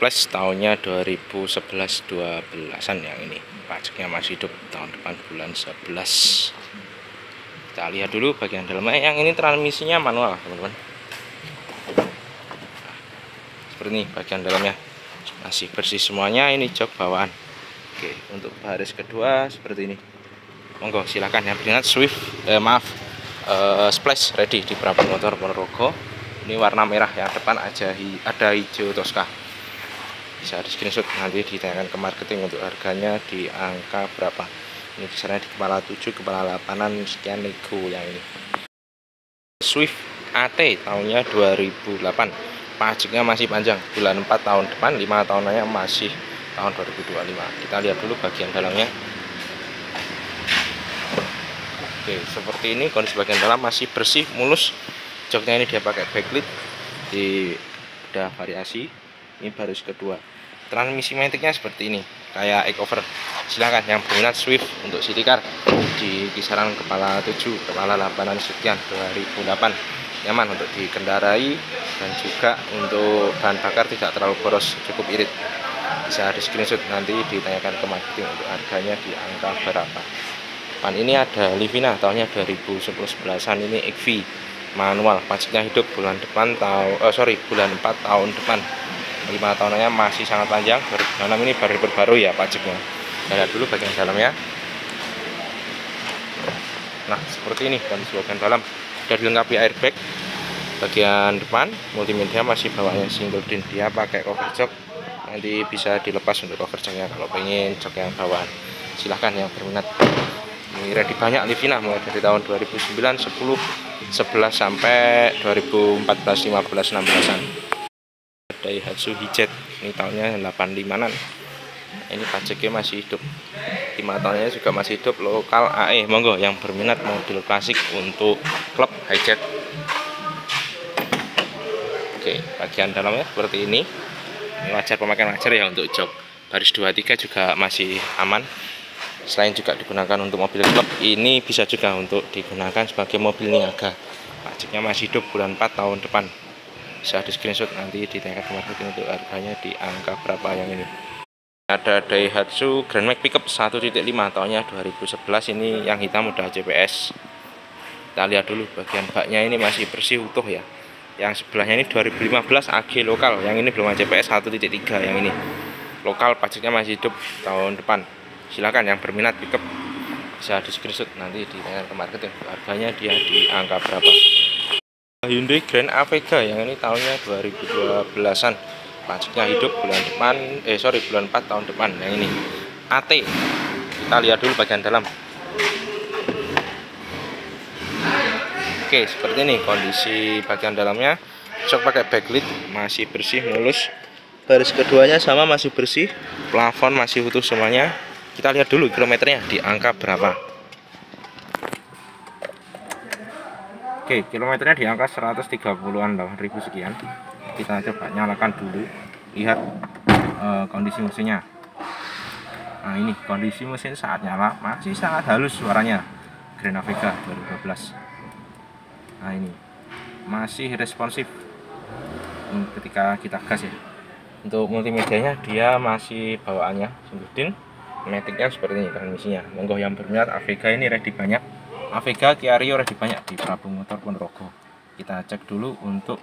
Plus tahunnya 2011-12an yang ini. Pajaknya masih hidup tahun depan bulan 11. Kita lihat dulu bagian dalamnya. Yang ini transmisinya manual, teman-teman. Seperti ini bagian dalamnya. Masih bersih semuanya. Ini jok bawaan. Oke, untuk baris kedua seperti ini. Monggo silakan yang berminat Swift Splash ready di Prabang Motor Ponorogo. Ini warna merah, yang depan ada hijau Tosca. Bisa di screenshot, nanti ditanyakan ke marketing untuk harganya di angka berapa. Ini kisarannya di kepala 7, kepala 8an sekian nego yang ini. Swift AT tahunnya 2008. Pajaknya masih panjang, bulan 4 tahun depan, 5 tahunannya masih tahun 2025. Kita lihat dulu bagian dalamnya. Oke, seperti ini kondisi bagian dalam masih bersih, mulus. Joknya ini dia pakai backlit, ada variasi. Ini baris kedua. Transmisi maticnya seperti ini, kayak Ecover. Silahkan yang berminat Swift untuk city car di kisaran kepala 7, kepala 8an sekian 2008. Nyaman untuk dikendarai dan juga untuk bahan bakar tidak terlalu boros, cukup irit. Bisa di screenshot, nanti ditanyakan ke marketing untuk harganya di angka berapa. Depan ini ada Livina tahunnya 2011-11an, ini XV manual, pajaknya hidup bulan depan bulan 4 tahun depan. 5 tahunannya masih sangat panjang. 2006 ini baru ya pajaknya. Kita lihat dulu bagian dalamnya. Nah, seperti ini kondisi bagian dalam. Sudah dilengkapi airbag. Bagian depan multimedia masih bawaannya single din, dia pakai cover jok. Nanti bisa dilepas untuk cover joknya kalau pengen jok yang bawaan. Silahkan yang berminat. Ini ready banyak Livina mulai dari tahun 2009, 10, 11 sampai 2014, 15, 16an. Daihatsu Hijet, ini tahunnya 85an. Ini pajaknya masih hidup, 5 tahunnya juga masih hidup, lokal AE. Monggo yang berminat model klasik untuk klub hijet. Oke, bagian dalamnya seperti ini. Wajar, pemakaian wajar ya untuk jok. Baris 23 juga masih aman. Selain juga digunakan untuk mobil klub, ini bisa juga untuk digunakan sebagai mobil niaga. Pajaknya masih hidup bulan 4 tahun depan. Bisa di screenshot, nanti ditanyakan ke marketing untuk harganya di angka berapa yang ini. Ada Daihatsu Grand Max Pickup 1.5 tahunnya 2011, ini yang hitam udah CPS. Kita lihat dulu bagian baknya, ini masih bersih utuh ya. Yang sebelahnya ini 2015 AG lokal, yang ini belum CPS 1.3, yang ini lokal, pajaknya masih hidup tahun depan. Silakan yang berminat pickup bisa di screenshot, nanti ditanyakan ke marketing harganya dia di angka berapa. Hyundai Grand Avega yang ini tahunnya 2012an, pajaknya hidup bulan 4 tahun depan. Yang ini AT. Kita lihat dulu bagian dalam. Oke, seperti ini kondisi bagian dalamnya. Jok pakai backlit, masih bersih, mulus. Baris keduanya sama, masih bersih. Plafon masih utuh semuanya. Kita lihat dulu kilometernya di angka berapa. Oke, kilometernya di angka 130-an, 8.000 sekian. Kita coba nyalakan dulu, lihat kondisi mesinnya. Nah, ini kondisi mesin saat nyala masih sangat halus suaranya. Grand Avega 2012. Nah, ini masih responsif ketika kita gas ya. Untuk multimedianya dia masih bawaannya single din. Maticnya seperti ini transmisinya. Monggo yang berminat Avega ini ready banyak. Avega Kiario ready banyak di Prabang Motor Ponorogo. Kita cek dulu untuk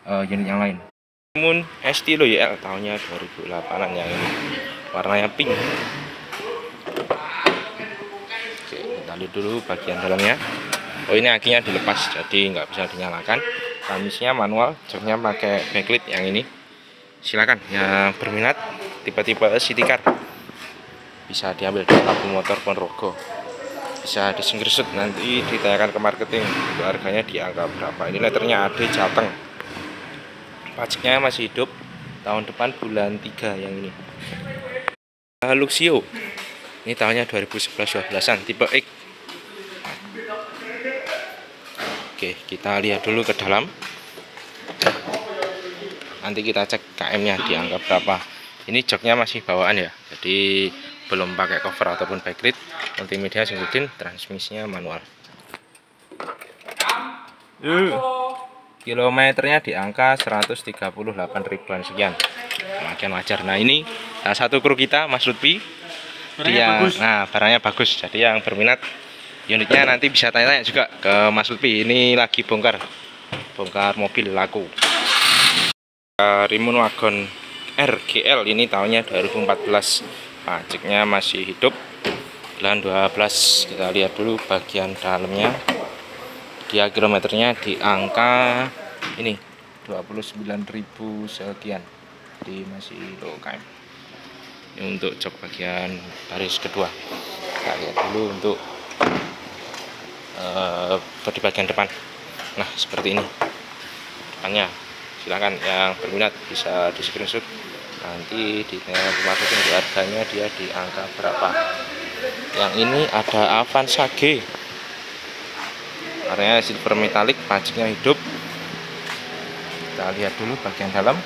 unit yang lain. Moon ST YL tahunnya 2008an yang ini. Warnanya pink. Oke, kita lihat dulu bagian dalamnya. Oh, ini akinya dilepas, jadi nggak bisa dinyalakan. Transmisinya manual, joknya pakai backlit yang ini. Silakan yang berminat tipe-tipe city car bisa diambil di Prabang Motor Ponorogo. Bisa di screenshot, nanti ditanyakan ke marketing untuk harganya di angka berapa. Ini letternya AD Jateng. Pajaknya masih hidup tahun depan bulan 3 yang ini. Luxio. Ini tahunnya 2011-12an, tipe X. Oke, kita lihat dulu ke dalam. Nanti kita cek KM-nya di angka berapa. Ini joknya masih bawaan ya, jadi belum pakai cover ataupun backlit. Multimedia single din, transmisinya manual. Kilometernya di angka 138 ribuan sekian. pemakaian wajar. Nah ini salah satu kru kita, Mas Lutfi, dia bagus. Nah barangnya bagus, jadi yang berminat unitnya nanti bisa tanya-tanya juga ke Mas Lutfi. Ini lagi bongkar mobil laku. Rimun Wagon RGL ini tahunnya 2014, pajaknya masih hidup, bulan 12. Kita lihat dulu bagian dalamnya. Dia kilometernya di angka ini 29.000 sekian, jadi masih low KM. Ini untuk jok bagian baris kedua. Kita lihat dulu untuk bodi bagian depan. Nah seperti ini depannya. Silahkan yang berminat bisa di screenshot, nanti di marketing di harganya dia di angka berapa. Yang ini ada Avanza G, warnanya silver metalik, pajaknya hidup. Kita lihat dulu bagian dalam.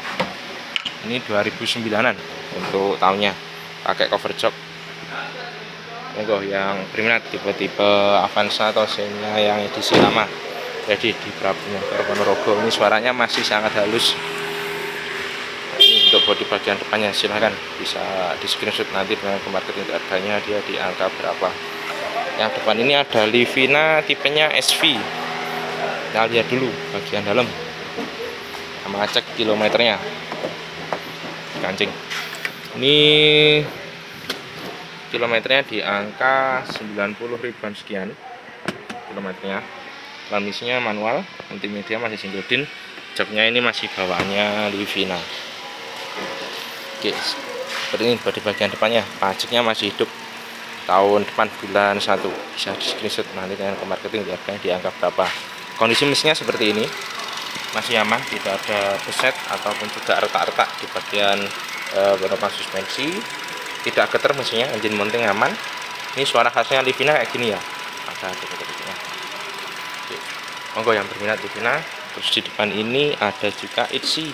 Ini 2009an untuk tahunnya, pakai cover jok. Monggo yang berminat tipe-tipe Avanza atau Xenia yang edisi lama, jadi di Ponorogo. Ini suaranya masih sangat halus. Ini untuk bodi bagian depannya, silahkan bisa di screenshot nanti dengan ke marketing harganya dia di angka berapa. Yang depan ini ada Livina tipenya SV. Kita lihat dulu bagian dalam sama cek kilometernya. Kancing ini kilometernya di angka 90 ribuan sekian kilometernya. Transmisinya manual, multimedia masih single din, joknya ini masih bawaannya Livina. Oke, seperti ini bodi bagian depannya, pajaknya masih hidup, tahun depan bulan 1. Bisa di screenshot nanti dengan ke marketing harganya di angka berapa. Kondisi mesinnya seperti ini, masih aman, tidak ada beset ataupun juga retak-retak di bagian penumpang suspensi, tidak getar mesinnya, engine mounting aman. Ini suara khasnya Livina kayak gini ya, ada detik-detiknya. Monggo yang berminat Livina. Terus di depan ini ada juga Itzy,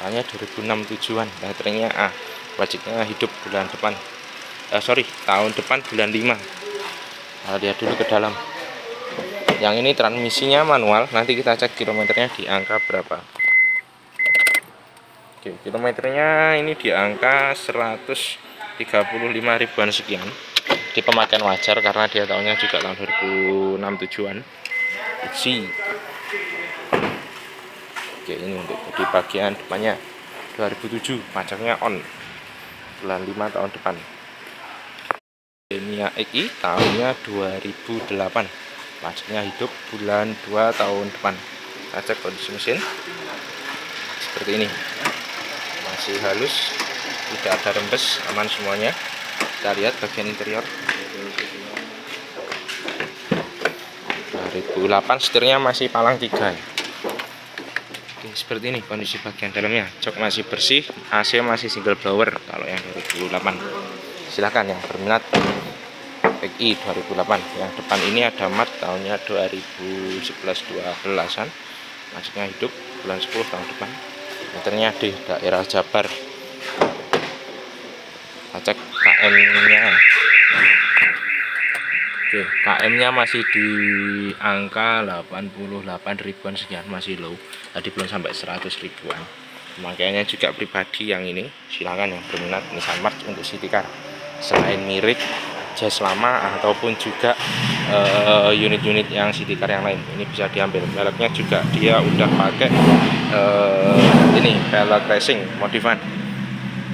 hanya 2006 tujuan, baterainya A, wajibnya hidup bulan depan, tahun depan bulan 5. Nah, lihat dulu ke dalam. Yang ini transmisinya manual, nanti kita cek kilometernya di angka berapa. Oke, kilometernya ini di angka 135 ribuan sekian, di pemakaian wajar karena dia tahunnya juga tahun 2006 tujuan. Itzy. Oke, ini untuk di bagian depannya 2007, pajaknya on, bulan 5 tahun depan. Xenia XI tahunnya 2008, pajaknya hidup, bulan 2 tahun depan. Kita cek kondisi mesin seperti ini, masih halus, tidak ada rembes, aman semuanya. Kita lihat bagian interior 2008, setirnya masih palang 3 ya. Oke, seperti ini kondisi bagian dalamnya, jok masih bersih, AC masih single blower kalau yang 2008. Silahkan yang berminat XI 2008. Yang depan ini ada mat, tahunnya 2011-12an, pajaknya hidup, bulan 10 tahun depan. Meternya di daerah Jabar. Pajak KM-nya. Oke, KM-nya masih di angka 88 ribuan sekian, masih low. Tadi belum sampai 100 ribuan. Pemakaiannya juga pribadi yang ini. Silakan yang berminat Nissan March untuk city car. Selain mirip, Jazz lama ataupun juga unit-unit yang city car yang lain, ini bisa diambil. Mereknya juga dia udah pakai ini velg racing modifan.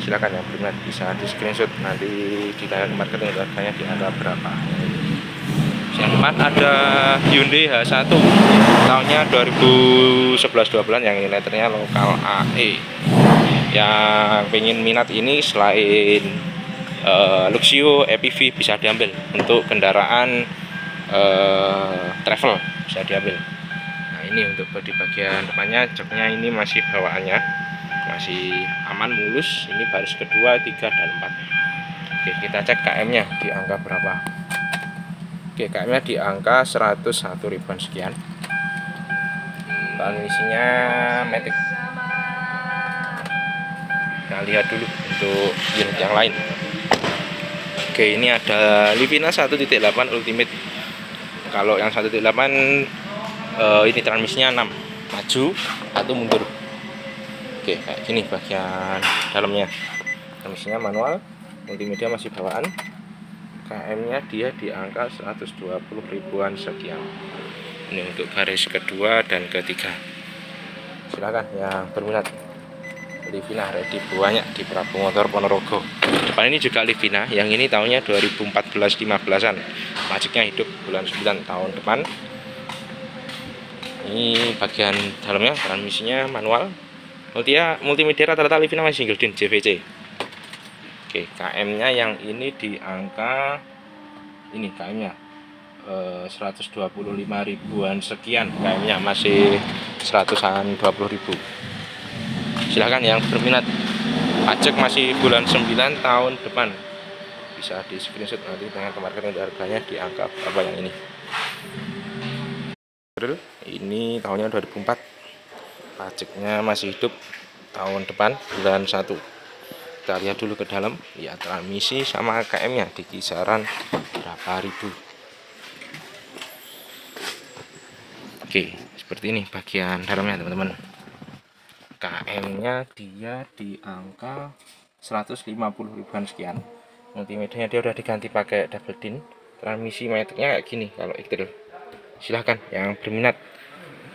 Silakan yang berminat bisa di screenshot, nanti di dalam marketing harganya di angka berapa. Yang depan ada Hyundai H1 tahunnya 2011-12 yang ini letternya lokal AE. Yang pengen minat ini selain Luxio, EPV bisa diambil, untuk kendaraan travel bisa diambil. Nah ini untuk bodi bagian depannya, joknya ini masih bawaannya masih aman, mulus. Ini baris kedua, 3, dan 4. Oke, kita cek KM-nya di angka berapa. Oke, KM-nya di angka 101 ribuan sekian. Transmisinya matic. Kita lihat dulu untuk unit yang lain. Oke, ini ada Livina 1.8 Ultimate. Kalau yang 1.8 ini transmisinya 6, maju atau mundur. Oke, Oke, kayak gini bagian dalamnya. Transmisinya manual, multimedia masih bawaan. KM-nya dia di angka 120 ribuan sekian. Ini untuk baris kedua dan ketiga. Silakan yang berminat. Livina ready banyak di Prabu Motor Ponorogo. Depan ini juga Livina, yang ini tahunnya 2014-15an. Majiknya hidup bulan 9 tahun depan. Ini bagian dalamnya, transmisinya manual. Multimedia rata-rata Livina masih single din JVC. Oke, KM-nya yang ini di angka ini KM-nya 125 ribuan sekian. KM-nya masih 120 ribu. Silahkan yang berminat. Pajak masih bulan 9 tahun depan. Bisa di screenshot nanti dengan marketing harganya di angka apa yang ini. Ini tahunnya 2004. Pajaknya masih hidup tahun depan bulan 1. Kita lihat dulu ke dalam. Ya, transmisi sama KM-nya di kisaran berapa ribu. Oke, seperti ini bagian dalamnya teman-teman. KM-nya dia di angka 150 ribuan sekian. Multimedianya dia udah diganti pakai double din. Transmisi maticnya kayak gini kalau X-Trail. Silahkan yang berminat.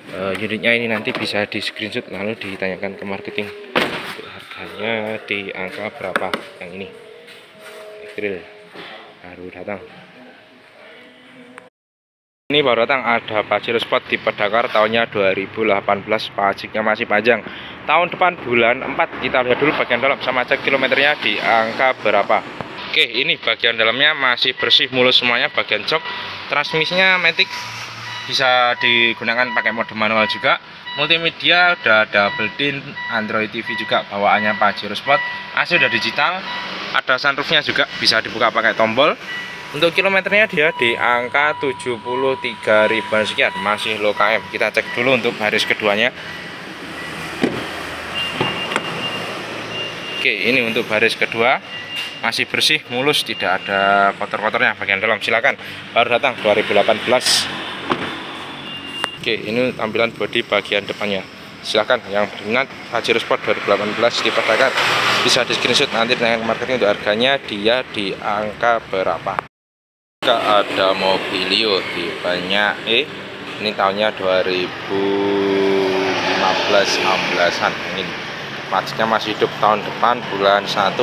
Unitnya ini nanti bisa di screenshot lalu ditanyakan ke marketing. Untuk harganya di angka berapa yang ini. X-Trail baru datang. Ini baru datang, ada Pajero Sport tipe Dakar tahunnya 2018. Pajaknya masih panjang. Tahun depan bulan 4. Kita lihat dulu bagian dalam sama cek kilometernya di angka berapa. Oke, ini bagian dalamnya masih bersih mulus semuanya. Bagian jok, transmisinya matic, bisa digunakan pakai mode manual juga. Multimedia udah double din, Android TV juga bawaannya Pajero Sport. AC udah digital, ada sunroofnya juga, bisa dibuka pakai tombol. Untuk kilometernya dia di angka 73 ribuan sekian, masih low KM. Kita cek dulu untuk baris keduanya. Oke, ini untuk baris kedua masih bersih, mulus, tidak ada kotor-kotornya bagian dalam. Silakan, baru datang 2018. Oke, ini tampilan bodi bagian depannya. Silakan yang berminat Pajero Sport 2018 tipe Dakar bisa di screenshot nanti dengan marketing untuk harganya dia di angka berapa. Ada Mobilio tipenya E, ini tahunnya 2015-16an. Ini pajaknya masih hidup tahun depan bulan 1.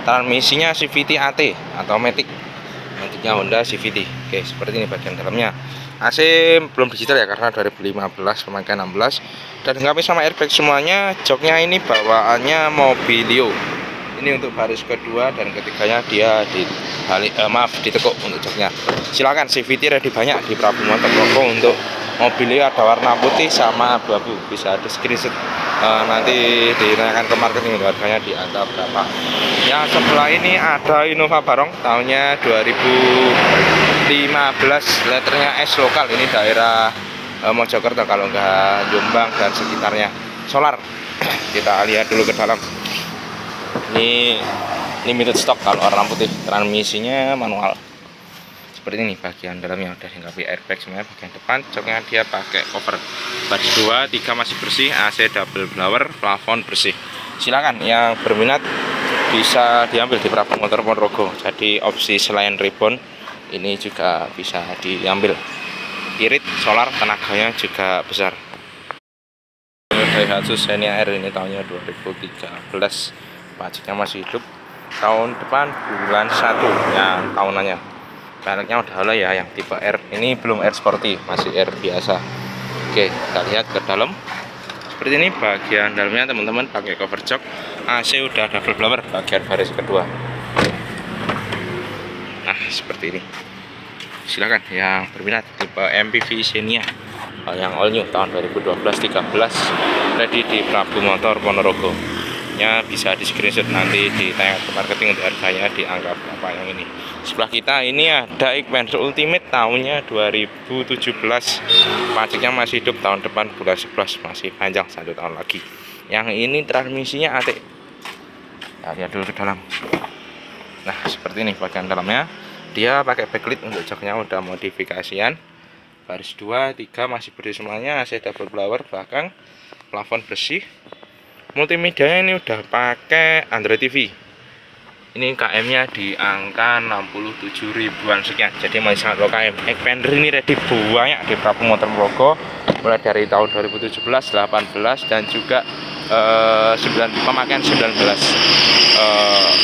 Transmisinya CVT AT atau Matic. Maticnya Honda CVT. Oke, seperti ini bagian dalamnya. AC belum digital ya karena 2015 pemakaian 16. Dan dilengkapi sama airbag semuanya. Joknya ini bawaannya Mobilio. Ini untuk baris kedua dan ketiganya dia ditekuk untuk joknya. Silakan, CVT ready banyak di Prabu Motor Ponorogo. Untuk mobilnya ada warna putih sama abu-abu, bisa di screenshot nanti ditanyakan ke marketing untuk harganya di angka berapa. Yang sebelah ini ada Innova Barong tahunnya 2015, letternya S lokal. Ini daerah Mojokerto kalau enggak Jombang dan sekitarnya. Solar. Kita lihat dulu ke dalam. Ini limited stock kalau warna putih. Transmisinya manual. Seperti ini bagian dalamnya, udah dilengkapi airbag semuanya. Bagian depan joknya dia pakai cover. Baris 2, 3 masih bersih, AC double blower, plafon bersih. Silakan yang berminat bisa diambil di Prabu Motor Ponorogo. Jadi opsi selain ribbon ini juga bisa diambil. Irit solar, tenaganya juga besar. Daihatsu Xenia R ini tahunnya 2013. Pajaknya masih hidup tahun depan bulan 1 yang tahunannya. Mereknya udah oleh ya, yang tipe R. Ini belum R Sporty, masih R biasa. Oke, kita lihat ke dalam. Seperti ini bagian dalamnya teman-teman, pakai cover jok. AC udah double blower bagian baris kedua. Nah, seperti ini. Silakan yang berminat tipe MPV Xenia yang all new tahun 2012-13 ready di Prabu Motor Ponorogo. Ya, bisa di screenshot nanti ditanya ke marketing untuk harganya di angka berapa yang ini. Sebelah kita ini ada Xpander Ultimate tahunnya 2017. Pajaknya masih hidup tahun depan bulan 11, masih panjang 1 tahun lagi. Yang ini transmisinya AT. Kita lihat dulu ke dalam. Nah, seperti ini bagian dalamnya. Dia pakai backlit untuk joknya udah modifikasian. Baris 2, 3 masih bersih semuanya, AC double blower belakang, plafon bersih. Multimedianya ini udah pakai Android TV. Ini KM nya di angka 67 ribuan sekian, jadi masih sangat low KM. Expander ini ready banyak di Prabu Motor Ponorogo, mulai dari tahun 2017, 18 dan juga pemakaian 19.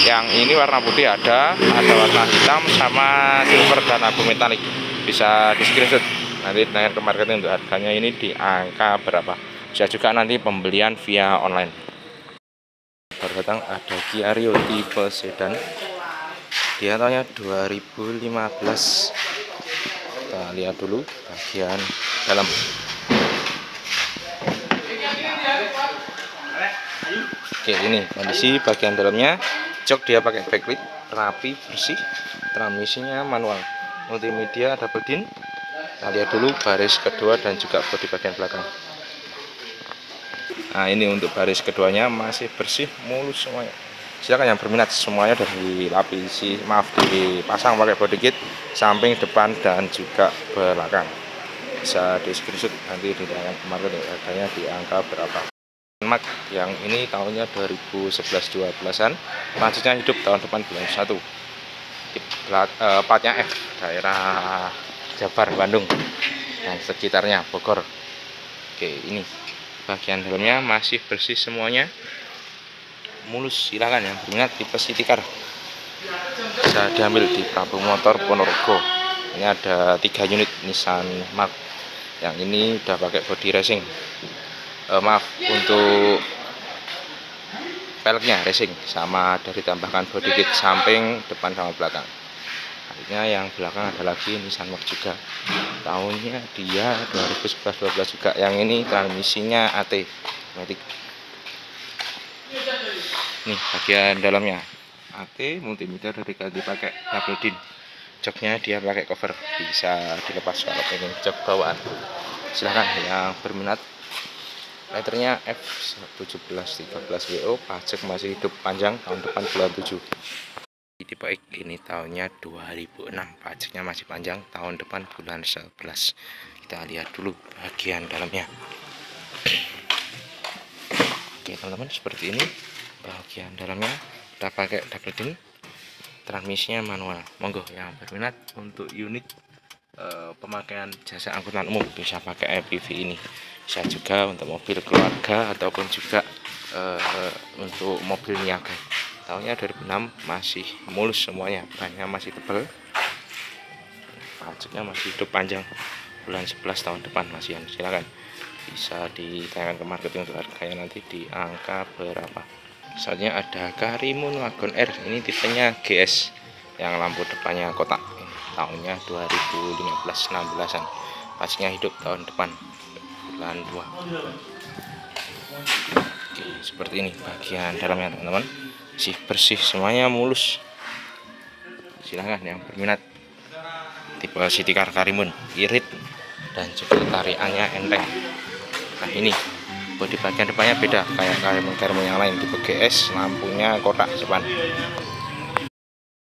Yang ini warna putih ada warna hitam sama silver dan abu metalik. Bisa di screenshot nanti dengan ke marketing untuk harganya ini di angka berapa. Bisa juga nanti pembelian via online. Baru datang ada Kia Rio tipe sedan, dia tahunnya 2015. Kita lihat dulu bagian dalam. Oke, ini kondisi bagian dalamnya. Jok dia pakai backlight, rapi, bersih. Transmisinya manual, multimedia double din. Kita lihat dulu baris kedua dan juga bodi bagian belakang. Nah, ini untuk baris keduanya masih bersih, mulus semuanya. Silakan yang berminat, semuanya sudah dipasang pakai body kit samping, depan dan juga belakang. Bisa di screenshot nanti di tangan kemarin harganya di angka berapa. Mac yang ini tahunnya 2011-12an, selanjutnya hidup tahun depan bulan 1. Platnya F, daerah Jabar, Bandung dan sekitarnya, Bogor. Oke, ini bagian dalamnya masih bersih semuanya, mulus. Silakan yang berminat tipe city car bisa diambil di Prabu Motor Ponorogo. Ini ada 3 unit Nissan Mark. Yang ini udah pakai body racing. Untuk peleknya racing, sama dari tambahkan body kit samping, depan sama belakang. Artinya yang belakang ada lagi Nissan Mark juga. Tahunnya dia 2011-12 juga. Yang ini transmisinya AT Matic. Nih bagian dalamnya AT, multimedia dari dipakai double din. Joknya dia pakai cover, bisa dilepas kalau pengen jok bawaan. Silahkan yang berminat. Letternya F1713WO, pajak masih hidup panjang tahun depan bulan 7. Tipe X ini tahunnya 2006, pajaknya masih panjang tahun depan bulan 11. Kita lihat dulu bagian dalamnya. Oke teman-teman, seperti ini bagian dalamnya. Kita pakai double din, transmisinya manual. Monggo yang berminat untuk unit pemakaian jasa angkutan umum bisa pakai MPV ini. Bisa juga untuk mobil keluarga ataupun juga untuk mobil niaga. Tahunnya 2006, masih mulus semuanya, bannya masih tebal, pajaknya masih hidup panjang bulan 11 tahun depan masih. Silakan bisa ditanyakan ke marketing untuk harganya nanti di angka berapa. Selanjutnya ada Karimun Wagon R, ini tipenya GS yang lampu depannya kotak. Tahunnya 2015-16an, pajaknya hidup tahun depan bulan 2. Oke, seperti ini bagian dalamnya teman-teman, masih bersih semuanya, mulus. Silahkan yang berminat tipe city car Karimun, irit dan juga tariannya enteng. Nah ini bodi bagian depannya beda kayak Karimun yang lain, tipe GS, lampunya kotak depan.